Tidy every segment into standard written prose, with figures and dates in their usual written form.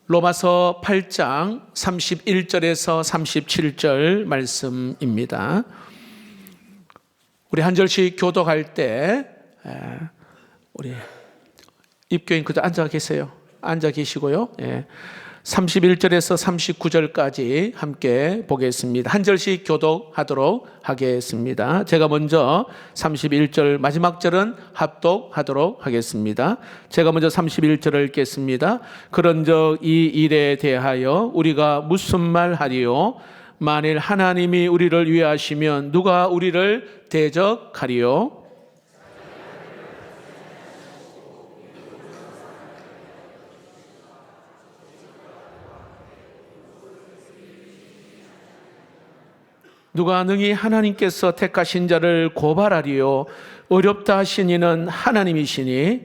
로마서 8장 31절에서 37절 말씀입니다. 우리 한 절씩 교독할 때 우리 입교인 그대로 앉아 계세요. 앉아 계시고요. 31절에서 39절까지 함께 보겠습니다. 한 절씩 교독하도록 하겠습니다. 제가 먼저 31절 마지막 절은 합독하도록 하겠습니다. 제가 먼저 31절을 읽겠습니다. 그런즉 이 일에 대하여 우리가 무슨 말 하리요? 만일 하나님이 우리를 위하시면 누가 우리를 대적하리요? 누가 능히 하나님께서 택하신 자를 고발하리요? 어렵다 하신 이는 하나님이시니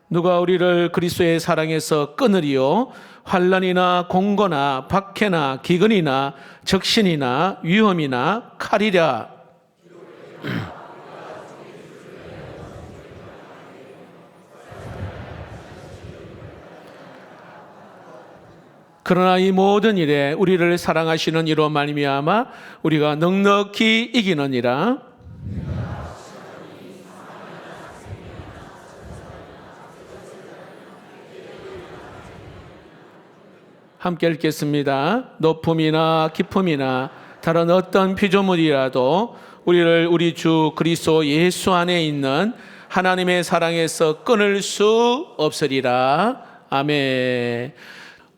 누가 우리를 그리스도의 사랑에서 끊으리요? 환난이나 공고나 박해나 기근이나 적신이나 위험이나 칼이랴. 그러나 이 모든 일에 우리를 사랑하시는 이로 말미암아 우리가 넉넉히 이기느니라. 함께 읽겠습니다. 높음이나 깊음이나 다른 어떤 피조물이라도 우리를 우리 주 그리스도 예수 안에 있는 하나님의 사랑에서 끊을 수 없으리라. 아멘.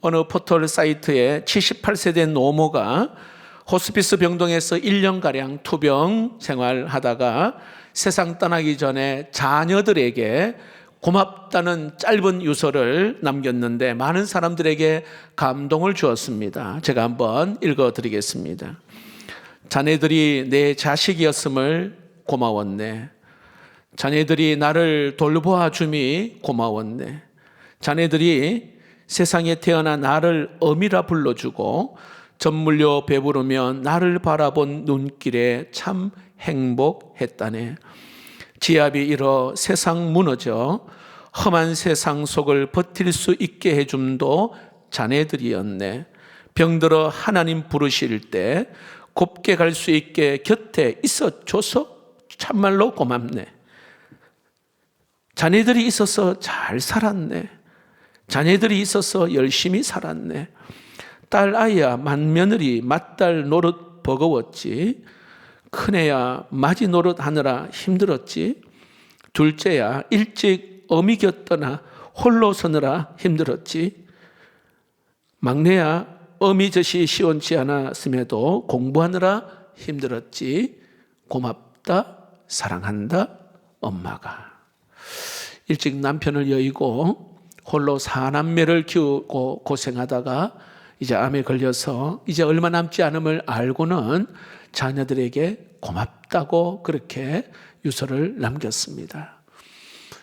어느 포털 사이트에 78세 된 노모가 호스피스 병동에서 1년가량 투병 생활하다가 세상 떠나기 전에 자녀들에게 고맙다는 짧은 유서를 남겼는데 많은 사람들에게 감동을 주었습니다. 제가 한번 읽어드리겠습니다. 자네들이 내 자식이었음을 고마웠네. 자네들이 나를 돌보아 줌이 고마웠네. 자네들이 세상에 태어나 나를 어미라 불러주고 전물려 배부르면 나를 바라본 눈길에 참 행복했다네. 지압이 일어 세상 무너져 험한 세상 속을 버틸 수 있게 해줌도 자네들이었네. 병들어 하나님 부르실 때 곱게 갈 수 있게 곁에 있어줘서 참말로 고맙네. 자네들이 있어서 잘 살았네. 자네들이 있어서 열심히 살았네. 딸 아이야 맏며느리 맏딸 노릇 버거웠지. 큰애야 맞이 노릇 하느라 힘들었지. 둘째야 일찍 어미 곁 떠나 홀로 서느라 힘들었지. 막내야 어미 젖이 시원치 않았음에도 공부하느라 힘들었지. 고맙다 사랑한다 엄마가. 일찍 남편을 여의고 홀로 사남매를 키우고 고생하다가 이제 암에 걸려서 이제 얼마 남지 않음을 알고는 자녀들에게 고맙다고 그렇게 유서를 남겼습니다.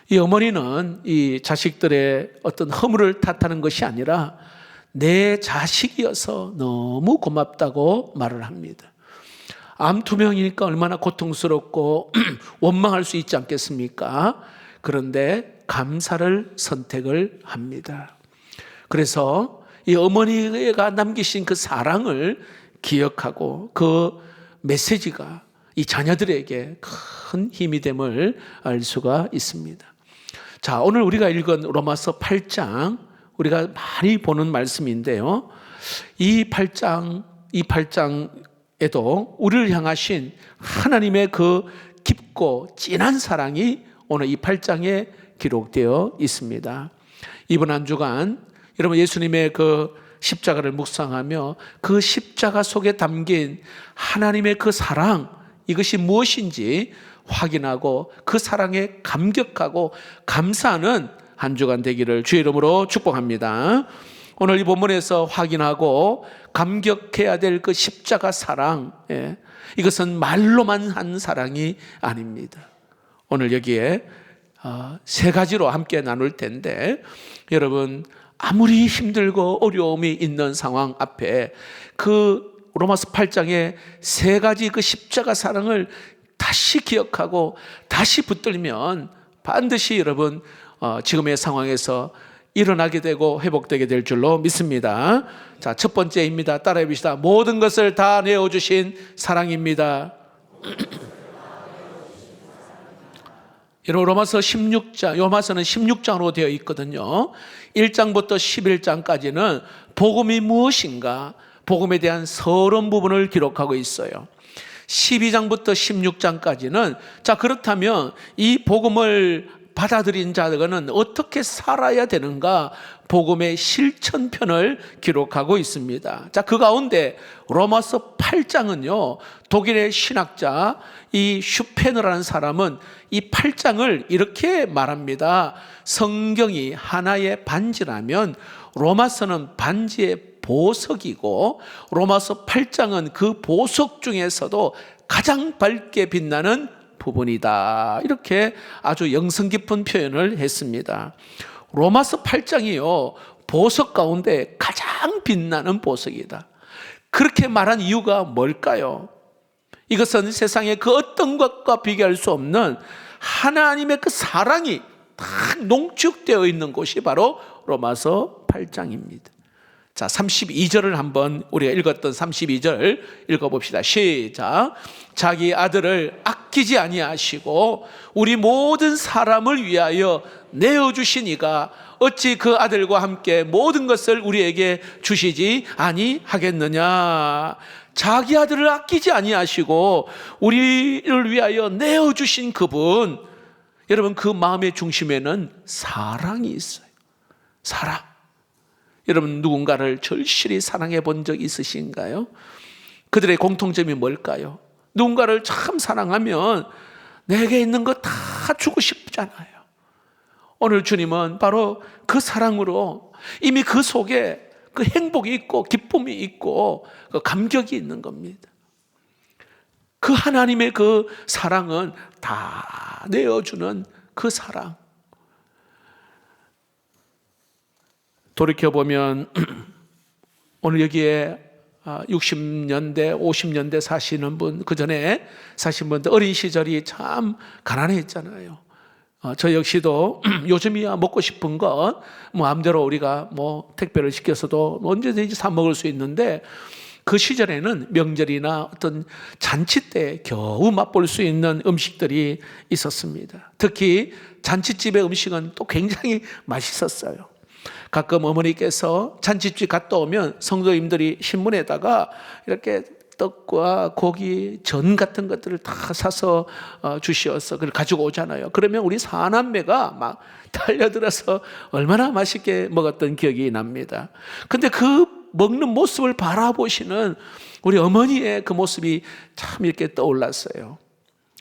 이 어머니는 이 자식들의 어떤 허물을 탓하는 것이 아니라 내 자식이어서 너무 고맙다고 말을 합니다. 암투병이니까 얼마나 고통스럽고 원망할 수 있지 않겠습니까? 그런데 감사를 선택을 합니다. 그래서 이 어머니가 남기신 그 사랑을 기억하고 그 메시지가 이 자녀들에게 큰 힘이 됨을 알 수가 있습니다. 자, 오늘 우리가 읽은 로마서 8장 우리가 많이 보는 말씀인데요. 이 8장에도 우리를 향하신 하나님의 그 깊고 진한 사랑이 오늘 이 8장에 기록되어 있습니다. 이번 한 주간 여러분 예수님의 그 십자가를 묵상하며 그 십자가 속에 담긴 하나님의 그 사랑 이것이 무엇인지 확인하고 그 사랑에 감격하고 감사하는 한 주간 되기를 주의 이름으로 축복합니다. 오늘 이 본문에서 확인하고 감격해야 될 그 십자가 사랑, 이것은 말로만 한 사랑이 아닙니다. 오늘 여기에 세 가지로 함께 나눌 텐데 여러분 아무리 힘들고 어려움이 있는 상황 앞에 그 로마서 8장에 세 가지 그 십자가 사랑을 다시 기억하고 다시 붙들면 반드시 여러분 지금의 상황에서 일어나게 되고 회복되게 될 줄로 믿습니다. 자, 첫 번째입니다. 따라해 봅시다. 모든 것을 다 내어주신 사랑입니다. 여러분, 로마서는 16장으로 되어 있거든요. 1장부터 11장까지는 복음이 무엇인가, 복음에 대한 서론 부분을 기록하고 있어요. 12장부터 16장까지는 자, 그렇다면 이 복음을 받아들인 자들은 어떻게 살아야 되는가, 복음의 실천편을 기록하고 있습니다. 자, 그 가운데 로마서 8장은요, 독일의 신학자 이 슈페너라는 사람은 이 8장을 이렇게 말합니다. 성경이 하나의 반지라면 로마서는 반지의 보석이고 로마서 8장은 그 보석 중에서도 가장 밝게 빛나는 부분이다. 이렇게 아주 영성 깊은 표현을 했습니다. 로마서 8장이요, 보석 가운데 가장 빛나는 보석이다. 그렇게 말한 이유가 뭘까요? 이것은 세상의 그 어떤 것과 비교할 수 없는 하나님의 그 사랑이 다 농축되어 있는 곳이 바로 로마서 8장입니다. 자, 32절을 한번 우리가 읽었던 32절 읽어봅시다. 시작. 자기 아들을 아끼지 아니하시고 우리 모든 사람을 위하여 내어주신 이가 어찌 그 아들과 함께 모든 것을 우리에게 주시지 아니하겠느냐. 자기 아들을 아끼지 아니하시고 우리를 위하여 내어주신 그분, 여러분, 그 마음의 중심에는 사랑이 있어요. 사랑. 여러분, 누군가를 절실히 사랑해 본 적 있으신가요? 그들의 공통점이 뭘까요? 누군가를 참 사랑하면 내게 있는 거 다 주고 싶잖아요. 오늘 주님은 바로 그 사랑으로 이미 그 속에 그 행복이 있고 기쁨이 있고 그 감격이 있는 겁니다. 그 하나님의 그 사랑은 다 내어주는 그 사랑. 돌이켜보면 오늘 여기에 60년대, 50년대 사시는 분, 그 전에 사신 분들 어린 시절이 참 가난했잖아요. 저 역시도 요즘이야 먹고 싶은 것 마음대로 우리가 택배를 시켜서도 언제든지 사 먹을 수 있는데, 그 시절에는 명절이나 어떤 잔치 때 겨우 맛볼 수 있는 음식들이 있었습니다. 특히 잔치집의 음식은 또 굉장히 맛있었어요. 가끔 어머니께서 잔치집 갔다 오면 성도님들이 신문에다가 이렇게 떡과 고기, 전 같은 것들을 다 사서 주시어서 그걸 가지고 오잖아요. 그러면 우리 사남매가 막 달려들어서 얼마나 맛있게 먹었던 기억이 납니다. 근데 그 먹는 모습을 바라보시는 우리 어머니의 그 모습이 참 이렇게 떠올랐어요.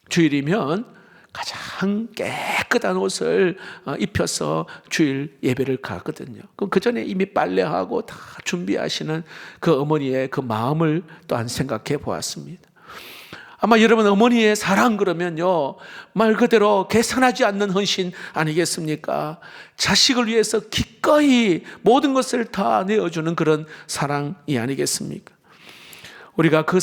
주일이면 가장 깨끗한 옷을 입혀서 주일 예배를 가거든요. 그럼 그 전에 이미 빨래하고 다 준비하시는 그 어머니의 그 마음을 또한 생각해 보았습니다. 아마 여러분, 어머니의 사랑 그러면요, 말 그대로 계산하지 않는 헌신 아니겠습니까? 자식을 위해서 기꺼이 모든 것을 다 내어주는 그런 사랑이 아니겠습니까? 우리가 그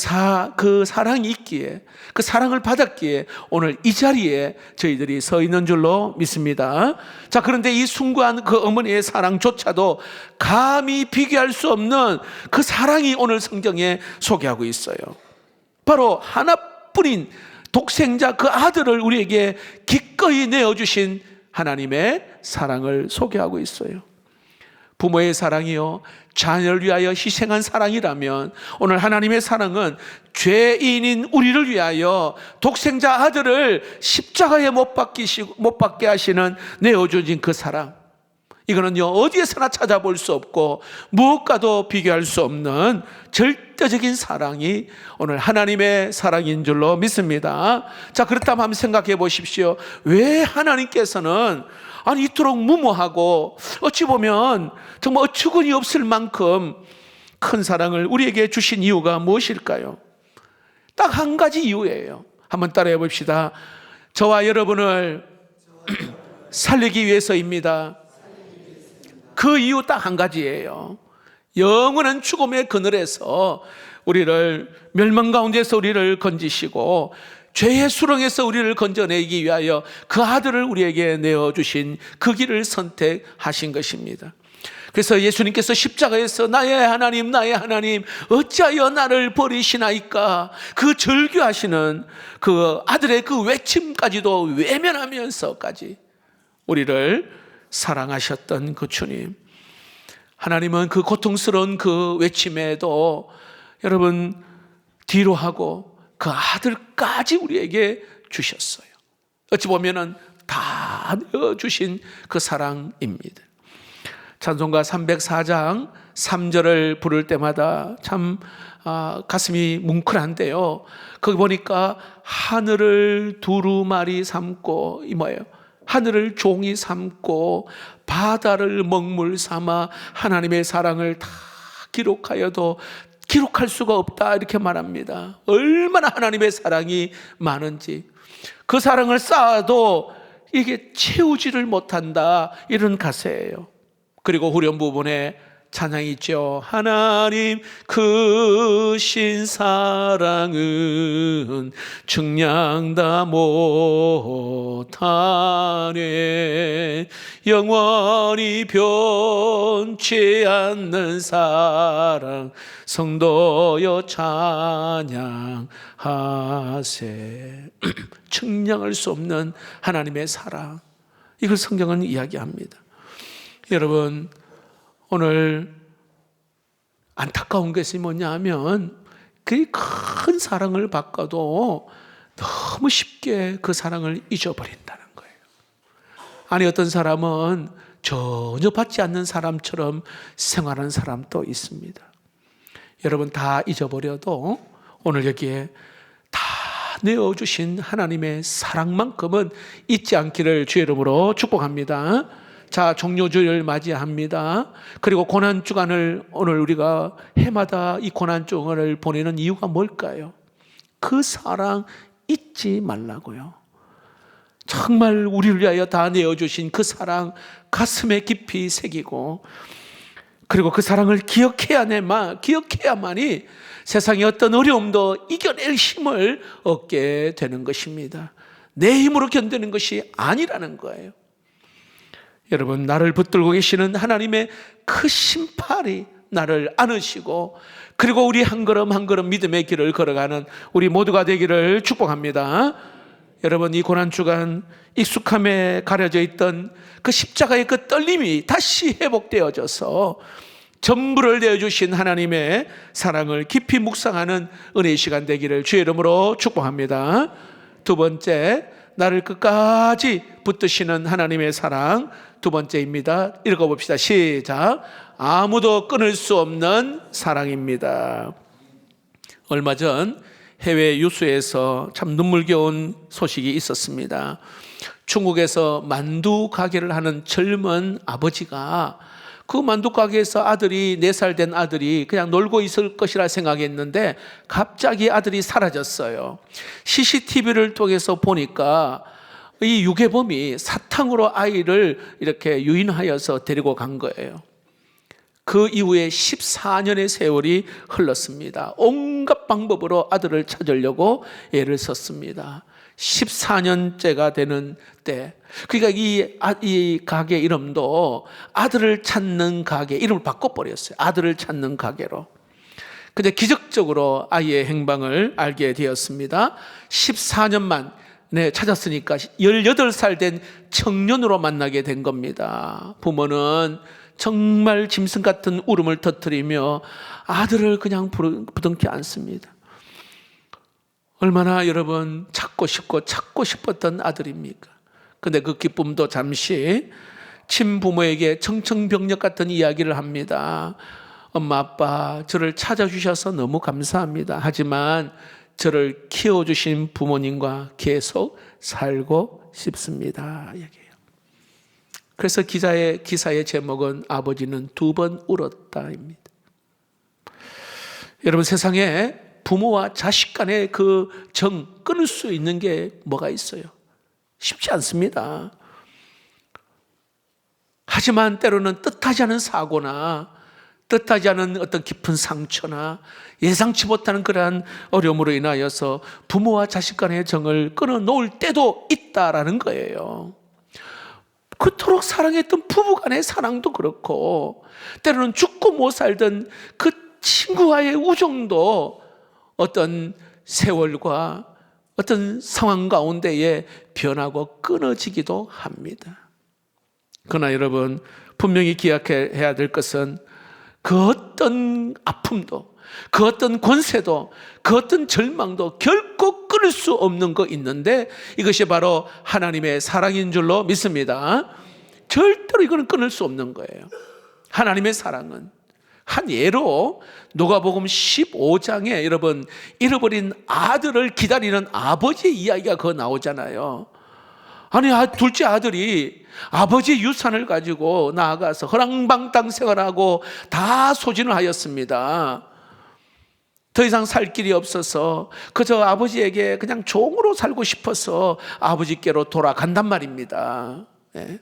사랑이 있기에, 그 사랑을 받았기에 오늘 이 자리에 저희들이 서 있는 줄로 믿습니다. 자, 그런데 이 숭고한 그 어머니의 사랑조차도 감히 비교할 수 없는 그 사랑이 오늘 성경에 소개하고 있어요. 바로 하나뿐인 독생자 그 아들을 우리에게 기꺼이 내어주신 하나님의 사랑을 소개하고 있어요. 부모의 사랑이요, 자녀를 위하여 희생한 사랑이라면 오늘 하나님의 사랑은 죄인인 우리를 위하여 독생자 아들을 십자가에 못 박게 하시는 내어주신 그 사랑, 이거는요 어디에서나 찾아볼 수 없고 무엇과도 비교할 수 없는 절대적인 사랑이 오늘 하나님의 사랑인 줄로 믿습니다. 자, 그렇다면 한번 생각해 보십시오. 왜 하나님께서는 이토록 무모하고 어찌 보면 정말 어처구니 없을 만큼 큰 사랑을 우리에게 주신 이유가 무엇일까요? 딱 한 가지 이유예요. 한번 따라해 봅시다. 저와 여러분을 살리기 위해서입니다. 그 이유 딱 한 가지예요. 영원한 죽음의 그늘에서 우리를 멸망 가운데서 우리를 건지시고 죄의 수렁에서 우리를 건져내기 위하여 그 아들을 우리에게 내어주신 그 길을 선택하신 것입니다. 그래서 예수님께서 십자가에서 나의 하나님 어찌하여 나를 버리시나이까, 그 절규하시는 그 아들의 그 외침까지도 외면하면서까지 우리를 사랑하셨던 그 주님, 하나님은 그 고통스러운 그 외침에도 여러분 뒤로 하고 그 아들까지 우리에게 주셨어요. 어찌 보면은 다 내어주신 그 사랑입니다. 찬송가 304장 3절을 부를 때마다 참 가슴이 뭉클한데요. 거기 보니까 하늘을 두루마리 삼고, 이 뭐예요? 하늘을 종이 삼고 바다를 먹물 삼아 하나님의 사랑을 다 기록하여도 기록할 수가 없다, 이렇게 말합니다. 얼마나 하나님의 사랑이 많은지, 그 사랑을 쌓아도 이게 채우지를 못한다, 이런 가사예요. 그리고 후렴 부분에 찬양이 있죠. 하나님 크신 사랑은 측량다 못하네, 영원히 변치 않는 사랑 성도여 찬양하세. 측량할 수 없는 하나님의 사랑, 이걸 성경은 이야기합니다. 여러분, 오늘 안타까운 것이 뭐냐 하면 그 큰 사랑을 받고도 너무 쉽게 그 사랑을 잊어버린다는 거예요. 아니, 어떤 사람은 전혀 받지 않는 사람처럼 생활하는 사람도 있습니다. 여러분, 다 잊어버려도 오늘 여기에 다 내어주신 하나님의 사랑만큼은 잊지 않기를 주의 이름으로 축복합니다. 자, 종료주를 맞이합니다. 그리고 고난주간을 오늘 우리가 해마다 이 고난주간을 보내는 이유가 뭘까요? 그 사랑 잊지 말라고요. 정말 우리를 위하여 다 내어주신 그 사랑 가슴에 깊이 새기고, 그리고 그 사랑을 기억해야만이 세상의 어떤 어려움도 이겨낼 힘을 얻게 되는 것입니다. 내 힘으로 견디는 것이 아니라는 거예요. 여러분, 나를 붙들고 계시는 하나님의 크신 팔이 나를 안으시고, 그리고 우리 한 걸음 한 걸음 믿음의 길을 걸어가는 우리 모두가 되기를 축복합니다. 여러분, 이 고난주간 익숙함에 가려져 있던 그 십자가의 그 떨림이 다시 회복되어져서 전부를 내어주신 하나님의 사랑을 깊이 묵상하는 은혜의 시간 되기를 주의 이름으로 축복합니다. 두 번째, 나를 끝까지 붙드시는 하나님의 사랑, 두 번째입니다. 읽어봅시다. 시작. 아무도 끊을 수 없는 사랑입니다. 얼마 전 해외 유수에서 참 눈물겨운 소식이 있었습니다. 중국에서 만두 가게를 하는 젊은 아버지가 그 만두 가게에서 아들이 4살 된 아들이 그냥 놀고 있을 것이라 생각했는데 갑자기 아들이 사라졌어요. CCTV를 통해서 보니까 이 유괴범이 사탕으로 아이를 이렇게 유인하여서 데리고 간 거예요. 그 이후에 14년의 세월이 흘렀습니다. 온갖 방법으로 아들을 찾으려고 애를 썼습니다. 14년째가 되는 때, 그러니까 이 가게 이름도 아들을 찾는 가게, 이름을 바꿔버렸어요. 아들을 찾는 가게로. 근데 기적적으로 아이의 행방을 알게 되었습니다. 14년만 찾았으니까 18살 된 청년으로 만나게 된 겁니다. 부모는 정말 짐승 같은 울음을 터뜨리며 아들을 그냥 부둥켜 안습니다. 얼마나 여러분 찾고 싶었던 아들입니까? 근데 그 기쁨도 잠시 친부모에게 청천벽력 같은 이야기를 합니다. 엄마, 아빠, 저를 찾아주셔서 너무 감사합니다. 하지만 저를 키워주신 부모님과 계속 살고 싶습니다. 얘기해요. 그래서 기사의 제목은 아버지는 2번 울었다입니다. 여러분, 세상에 부모와 자식 간의 그 정 끊을 수 있는 게 뭐가 있어요? 쉽지 않습니다. 하지만 때로는 뜻하지 않은 사고나 뜻하지 않은 어떤 깊은 상처나 예상치 못하는 그러한 어려움으로 인하여서 부모와 자식 간의 정을 끊어놓을 때도 있다라는 거예요. 그토록 사랑했던 부부 간의 사랑도 그렇고, 때로는 죽고 못 살던 그 친구와의 우정도 어떤 세월과 어떤 상황 가운데에 변하고 끊어지기도 합니다. 그러나 여러분, 분명히 기억해야 될 것은 그 어떤 아픔도, 그 어떤 권세도, 그 어떤 절망도 결코 끊을 수 없는 거 있는데, 이것이 바로 하나님의 사랑인 줄로 믿습니다. 절대로 이거는 끊을 수 없는 거예요. 하나님의 사랑은. 한 예로 누가복음 15장에 여러분, 잃어버린 아들을 기다리는 아버지의 이야기가 거기 나오잖아요. 아니, 둘째 아들이 아버지의 유산을 가지고 나아가서 허랑방탕 생활하고 다 소진을 하였습니다. 더 이상 살 길이 없어서 그저 아버지에게 그냥 종으로 살고 싶어서 아버지께로 돌아간단 말입니다. 네.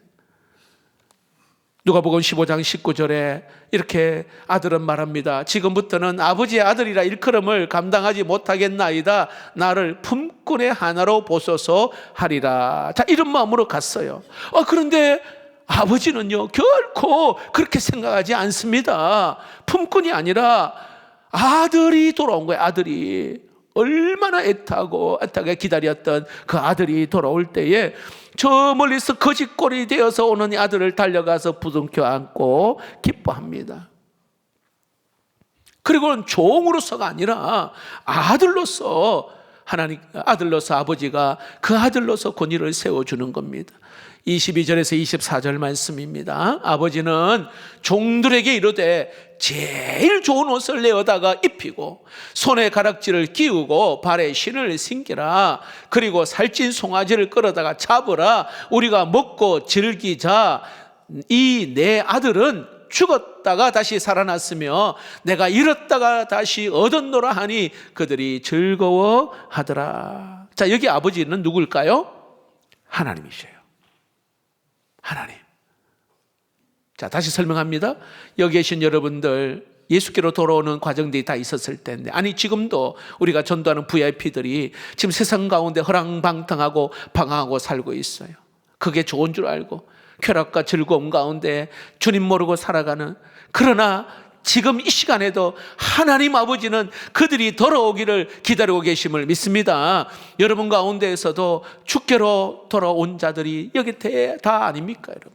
누가복음 15장 19절에 이렇게 아들은 말합니다. 지금부터는 아버지의 아들이라 일컬음을 감당하지 못하겠나이다. 나를 품꾼의 하나로 보소서 하리라. 자, 이런 마음으로 갔어요. 그런데 아버지는요, 결코 그렇게 생각하지 않습니다. 품꾼이 아니라 아들이 돌아온 거예요. 아들이. 얼마나 애타게 기다렸던 그 아들이 돌아올 때에 저 멀리서 거짓골이 되어서 오는 이 아들을 달려가서 부둥켜 안고 기뻐합니다. 그리고는 종으로서가 아니라 아들로서, 하나님 아들로서 아버지가 그 아들로서 권위를 세워주는 겁니다. 22절에서 24절 말씀입니다. 아버지는 종들에게 이르되 제일 좋은 옷을 내어다가 입히고 손에 가락지를 끼우고 발에 신을 신기라. 그리고 살찐 송아지를 끌어다가 잡으라. 우리가 먹고 즐기자. 이 내 아들은 죽었다가 다시 살아났으며 내가 잃었다가 다시 얻었노라 하니 그들이 즐거워하더라. 자, 여기 아버지는 누굴까요? 하나님이셔요. 하나님. 자, 다시 설명합니다. 여기 계신 여러분들, 예수께로 돌아오는 과정들이 다 있었을 텐데, 아니 지금도 우리가 전도하는 VIP들이 지금 세상 가운데 허랑방탕하고 방황하고 살고 있어요. 그게 좋은 줄 알고 쾌락과 즐거움 가운데 주님 모르고 살아가는, 그러나 지금 이 시간에도 하나님 아버지는 그들이 돌아오기를 기다리고 계심을 믿습니다. 여러분 가운데에서도 주께로 돌아온 자들이 여기 다 아닙니까, 여러분?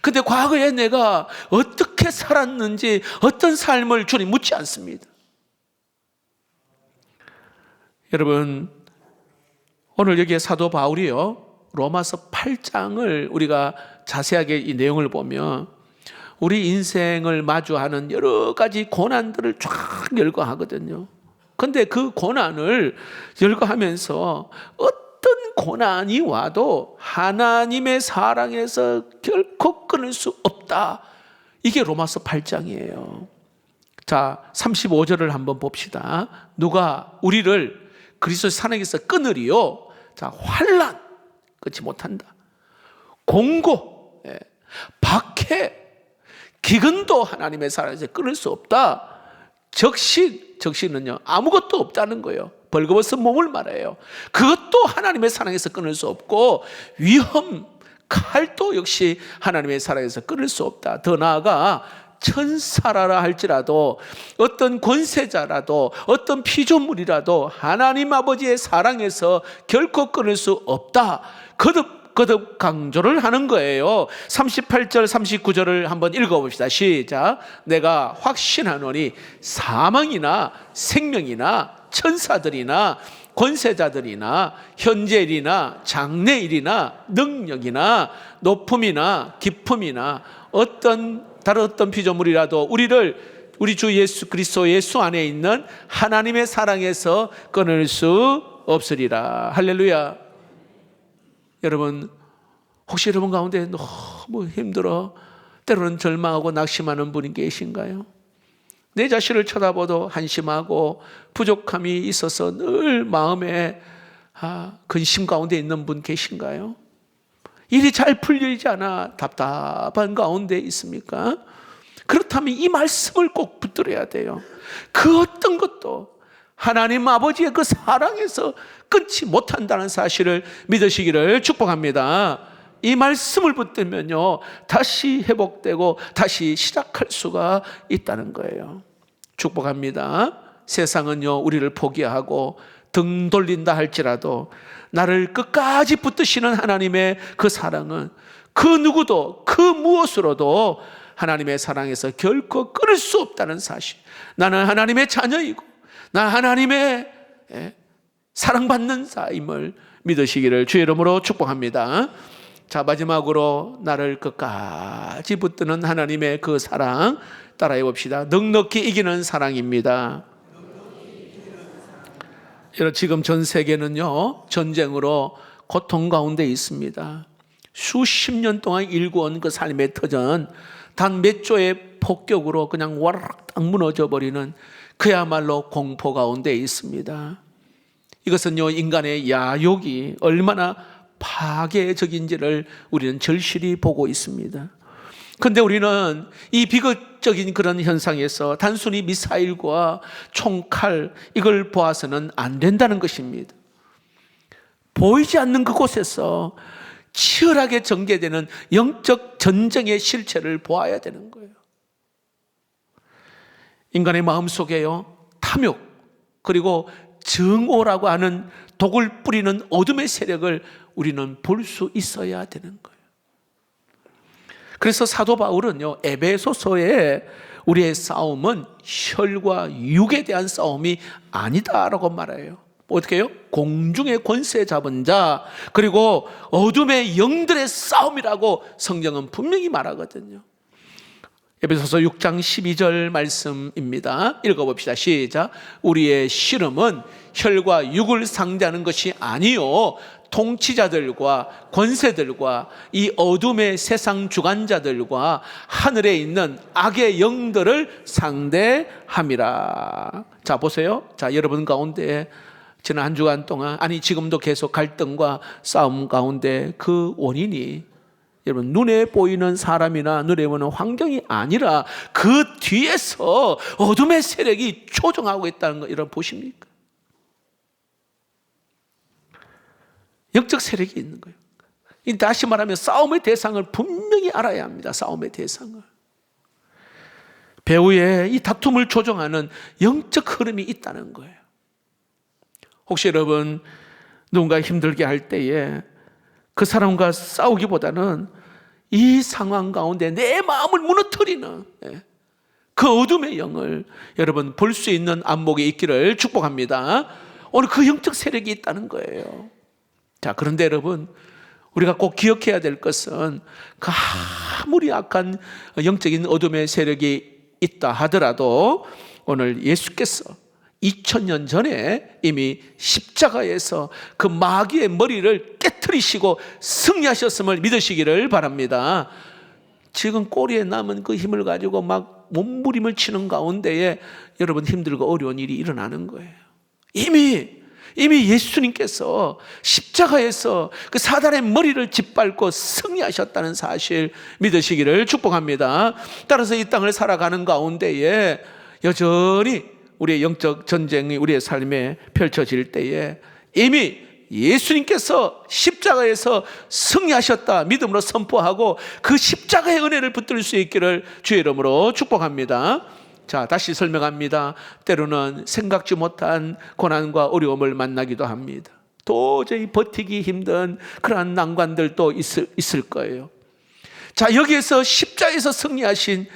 근데 과거에 내가 어떻게 살았는지, 어떤 삶을 주님 묻지 않습니다. 여러분, 오늘 여기에 사도 바울이요, 로마서 8장을 우리가 자세하게 이 내용을 보면 우리 인생을 마주하는 여러 가지 고난들을 쫙 열거하거든요. 근데 그 고난을 열거하면서 어떤 고난이 와도 하나님의 사랑에서 결코 끊을 수 없다. 이게 로마서 8장이에요. 자, 35절을 한번 봅시다. 누가 우리를 그리스도의 사랑에서 끊으리요? 자, 환난 끊지 못한다. 공고, 박해, 기근도 하나님의 사랑에서 끊을 수 없다. 적신은요, 아무것도 없다는 거예요. 벌거벗은 몸을 말해요. 그것도 하나님의 사랑에서 끊을 수 없고, 위험, 칼도 역시 하나님의 사랑에서 끊을 수 없다. 더 나아가 천사라라 할지라도, 어떤 권세자라도, 어떤 피조물이라도 하나님 아버지의 사랑에서 결코 끊을 수 없다. 거듭 강조를 하는 거예요. 38절 39절을 한번 읽어봅시다. 시작. 내가 확신하노니 사망이나 생명이나 천사들이나 권세자들이나 현재일이나 장래일이나 능력이나 높음이나 깊음이나 다른 어떤 피조물이라도 우리 주 예수 그리스도 예수 안에 있는 하나님의 사랑에서 끊을 수 없으리라. 할렐루야. 여러분, 혹시 여러분 가운데 너무 힘들어, 때로는 절망하고 낙심하는 분이 계신가요? 내 자신을 쳐다봐도 한심하고 부족함이 있어서 늘 마음에 근심 가운데 있는 분 계신가요? 일이 잘 풀리지 않아 답답한 가운데 있습니까? 그렇다면 이 말씀을 꼭 붙들어야 돼요. 그 어떤 것도 하나님 아버지의 그 사랑에서 끊지 못한다는 사실을 믿으시기를 축복합니다. 이 말씀을 붙들면요, 다시 회복되고 다시 시작할 수가 있다는 거예요. 축복합니다. 세상은요, 우리를 포기하고 등 돌린다 할지라도 나를 끝까지 붙드시는 하나님의 그 사랑은 그 누구도 그 무엇으로도 하나님의 사랑에서 결코 끊을 수 없다는 사실. 나는 하나님의 자녀이고 나 하나님의 사랑받는 자임을 믿으시기를 주의 이름으로 축복합니다. 자, 마지막으로 나를 끝까지 붙드는 하나님의 그 사랑 따라해 봅시다. 넉넉히 이기는 사랑입니다. 여러분, 지금 전 세계는요, 전쟁으로 고통 가운데 있습니다. 수십 년 동안 일구온 그 삶의 터전 단 몇 조의 폭격으로 그냥 와르락 딱 무너져 버리는 그야말로 공포 가운데 있습니다. 이것은요, 인간의 야욕이 얼마나 파괴적인지를 우리는 절실히 보고 있습니다. 그런데 우리는 이 비극적인 그런 현상에서 단순히 미사일과 총칼 이걸 보아서는 안 된다는 것입니다. 보이지 않는 그곳에서 치열하게 전개되는 영적 전쟁의 실체를 보아야 되는 거예요. 인간의 마음속에요, 탐욕 그리고 정오라고 하는 독을 뿌리는 어둠의 세력을 우리는 볼 수 있어야 되는 거예요. 그래서 사도 바울은요, 에베소서에 우리의 싸움은 혈과 육에 대한 싸움이 아니다라고 말해요. 어떻게 해요? 공중의 권세 잡은 자 그리고 어둠의 영들의 싸움이라고 성경은 분명히 말하거든요. 에베소서 6장 12절 말씀입니다. 읽어봅시다. 시작. 우리의 씨름은 혈과 육을 상대하는 것이 아니요 통치자들과 권세들과 이 어둠의 세상 주관자들과 하늘에 있는 악의 영들을 상대함이라. 자, 보세요. 자, 여러분 가운데 지난 한 주간 동안, 아니 지금도 계속 갈등과 싸움 가운데 그 원인이 여러분 눈에 보이는 사람이나 눈에 보이는 환경이 아니라 그 뒤에서 어둠의 세력이 조종하고 있다는 거 여러분 보십니까? 영적 세력이 있는 거예요. 다시 말하면 싸움의 대상을 분명히 알아야 합니다. 싸움의 대상을. 배후에 이 다툼을 조종하는 영적 흐름이 있다는 거예요. 혹시 여러분 누군가 힘들게 할 때에 그 사람과 싸우기보다는 이 상황 가운데 내 마음을 무너뜨리는 그 어둠의 영을 여러분 볼 수 있는 안목이 있기를 축복합니다. 오늘 그 영적 세력이 있다는 거예요. 자, 그런데 여러분 우리가 꼭 기억해야 될 것은 그 아무리 악한 영적인 어둠의 세력이 있다 하더라도 오늘 예수께서 2000년 전에 이미 십자가에서 그 마귀의 머리를 깨트리시고 승리하셨음을 믿으시기를 바랍니다. 지금 꼬리에 남은 그 힘을 가지고 막 몸부림을 치는 가운데에 여러분 힘들고 어려운 일이 일어나는 거예요. 이미 예수님께서 십자가에서 그 사단의 머리를 짓밟고 승리하셨다는 사실 믿으시기를 축복합니다. 따라서 이 땅을 살아가는 가운데에 여전히 우리의 영적 전쟁이 우리의 삶에 펼쳐질 때에 이미 예수님께서 십자가에서 승리하셨다 믿음으로 선포하고 그 십자가의 은혜를 붙들 수 있기를 주의 이름으로 축복합니다. 자, 다시 설명합니다. 때로는 생각지 못한 고난과 어려움을 만나기도 합니다. 도저히 버티기 힘든 그러한 난관들도 있을 거예요. 자, 여기에서 십자가에서 승리하신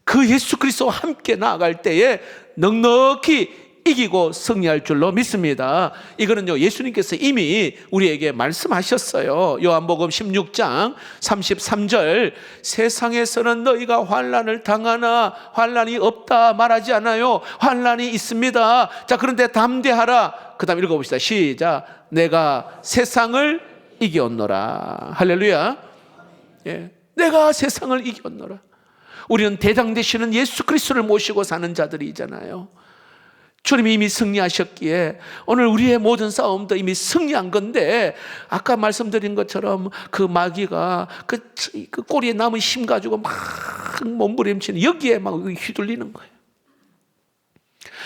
그 예수 그리스도와 함께 나아갈 때에 넉넉히 이기고 승리할 줄로 믿습니다. 이거는요 예수님께서 이미 우리에게 말씀하셨어요. 요한복음 16장 33절 세상에서는 너희가 환난을 당하나 환난이 없다 말하지 않아요. 환난이 있습니다. 자, 그런데 담대하라. 그 다음 읽어봅시다. 시작. 내가 세상을 이겼노라. 할렐루야. 예, 내가 세상을 이겼노라. 우리는 대장 되시는 예수 그리스도를 모시고 사는 자들이잖아요. 주님이 이미 승리하셨기에 오늘 우리의 모든 싸움도 이미 승리한 건데, 아까 말씀드린 것처럼 그 마귀가 그 꼬리에 남은 힘 가지고 막 몸부림치는, 여기에 막 휘둘리는 거예요.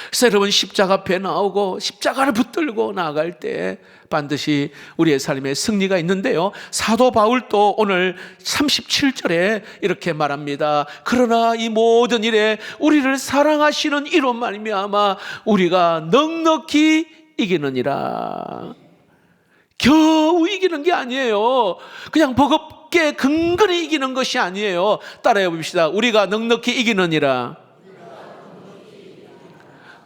그래서 여러분, 십자가 앞에 나오고 십자가를 붙들고 나아갈 때 반드시 우리의 삶에 승리가 있는데요, 사도 바울도 오늘 37절에 이렇게 말합니다. 그러나 이 모든 일에 우리를 사랑하시는 이로 말미암아 우리가 넉넉히 이기느니라. 겨우 이기는 게 아니에요. 그냥 버겁게 근근히 이기는 것이 아니에요. 따라해 봅시다. 우리가 넉넉히 이기느니라.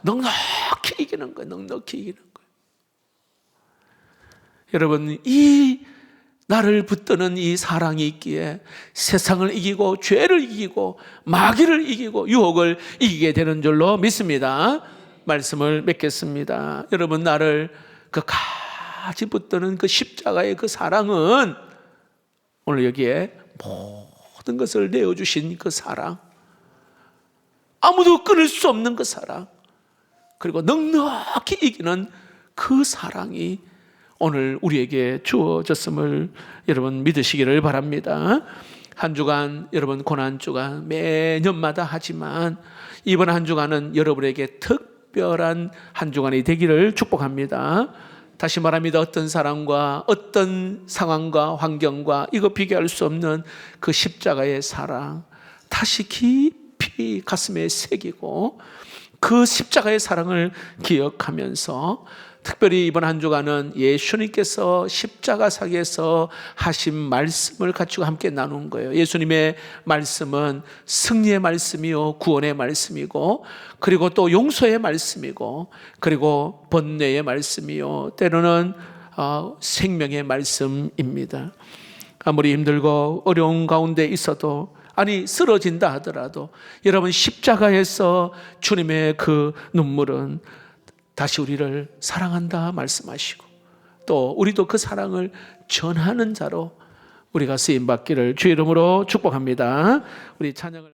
넉넉히 이기는 거예요. 넉넉히 이기는 거예요. 여러분, 이 나를 붙드는 이 사랑이 있기에 세상을 이기고 죄를 이기고 마귀를 이기고 유혹을 이기게 되는 줄로 믿습니다. 말씀을 맺겠습니다. 여러분, 나를 끝까지 붙드는 그 십자가의 그 사랑은 오늘 여기에 모든 것을 내어주신 그 사랑, 아무도 끊을 수 없는 그 사랑, 그리고 넉넉히 이기는 그 사랑이 오늘 우리에게 주어졌음을 여러분 믿으시기를 바랍니다. 한 주간 여러분 고난주간 매년마다 하지만 이번 한 주간은 여러분에게 특별한 한 주간이 되기를 축복합니다. 다시 말합니다. 어떤 사람과 어떤 상황과 환경과 이거 비교할 수 없는 그 십자가의 사랑 다시 깊이 가슴에 새기고 그 십자가의 사랑을 기억하면서, 특별히 이번 한 주간은 예수님께서 십자가상에서 하신 말씀을 가지고 함께 나눈 거예요. 예수님의 말씀은 승리의 말씀이요, 구원의 말씀이고, 그리고 또 용서의 말씀이고, 그리고 번뇌의 말씀이요, 때로는 생명의 말씀입니다. 아무리 힘들고 어려운 가운데 있어도, 아니 쓰러진다 하더라도 여러분, 십자가에서 주님의 그 눈물은 다시 우리를 사랑한다 말씀하시고, 또 우리도 그 사랑을 전하는 자로 우리가 쓰임받기를 주의 이름으로 축복합니다. 우리 찬양을